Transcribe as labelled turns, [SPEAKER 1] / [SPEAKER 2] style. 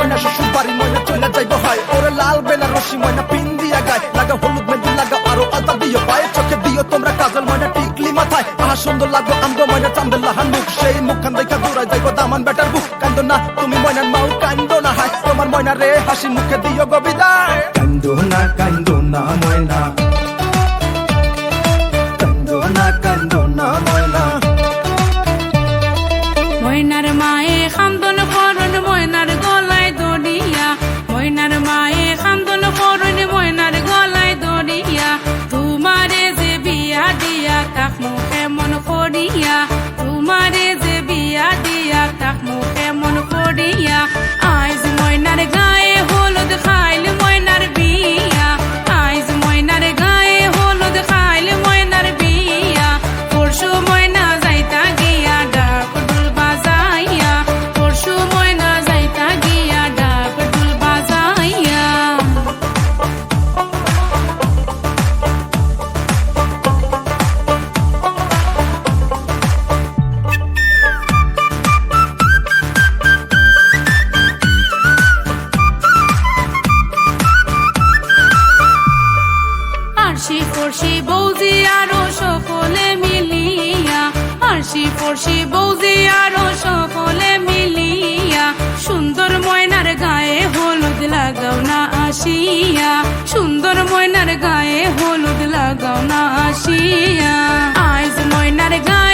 [SPEAKER 1] ময়না শ্বশুর বাড়ি ময়না চলে যাইব হয় ওরে লাল বেলা রশি ময়না পিন দিয়া গায় লাগা হলুদ মেহেন্দি লাগা আরো আলতা দিও পায়ে চোখে দিও তোমরা কাজল ময়না টিকলি মাথায় আহা সুন্দর লাগো আমগো ময়না চান্দের লাহান মুখ সেই মুখখান দেখা দূরাই যাইব দামান বেটার বুক কান্দো না তুমি ময়নার মাও কান্দো না হায় তোমার ময়না রে হাসি মুখে দিও গো বিদায় কান্দো না ময়না কান্দো না ময়না
[SPEAKER 2] ময়নার মায়ে খান্দন করন ময়নার গলায় দড়িয়া ময়নার মায়ে খান্দন করন ময়নার গলায় দড়িয়া তোমারে যে বিয়া দিয়া তাক মুখে মন করিয়া তোমারে যে বিয়া দিয়া তাক মুখে মন করিয়া আইজ ময়নার গায়ে হলুদ খাইল ময়নার বিয়া আইজ ময়নার গায়ে হলুদ খাইল ময়নার বিয়া পরশু ময়না যাইতা গিয়া ডাক ঢোল বাজাইয়া পরশু ময়না যাইতা গিয়া ডাক ঢোল বাজাইয়া আরশি ফরশি বৌজি আরো সকলে মিলিয়া আরশি ফরশি বৌজি আরো সকলে মিলিয়া সুন্দর ময়নার গায়ে হলুদ লাগাও না আসিয়া সুন্দর ময়নার গায়ে হলুদ লাগাও না আসিয়া আইজ ময়নার গায়ে